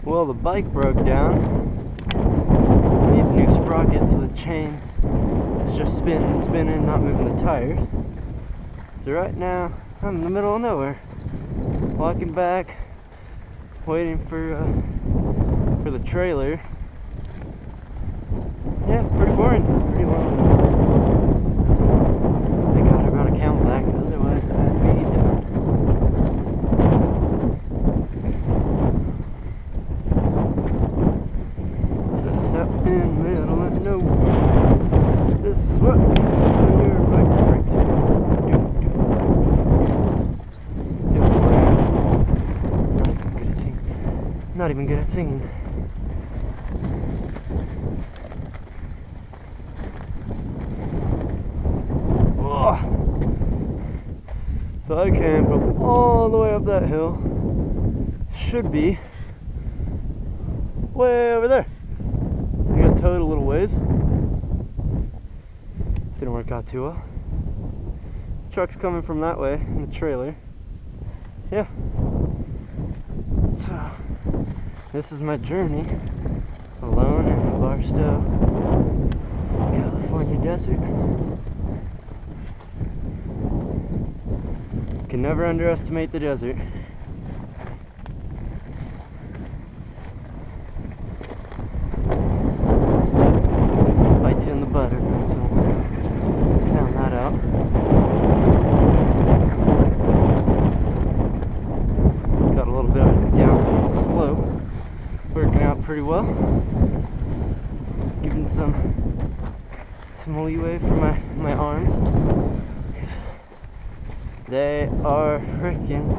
Well, the bike broke down. It needs a new sprocket, so the chain is just spinning, not moving the tires. So right now, I'm in the middle of nowhere. Walking back, waiting for the trailer. Yeah, pretty boring. Pretty long. Thank God I brought a camelback, otherwise I'd be done. Just up in the middle of nowhere. This is what when your bike breaks. See what we're at. Not even good at singing. So I came from all the way up that hill. Should be way over there. I got towed a little ways. Didn't work out too well. Truck's coming from that way in the trailer. Yeah. So this is my journey alone in the Barstow, California desert. Can never underestimate the desert. Bites you in the butt every once in a while. Found that out. Got a little bit of a downhill slope. Working out pretty well. Giving some leeway for my arms. They are freaking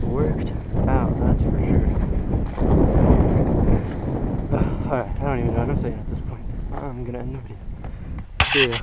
worked out, that's for sure. Alright, I don't even know what I'm saying at this point. I'm gonna end the video. See ya.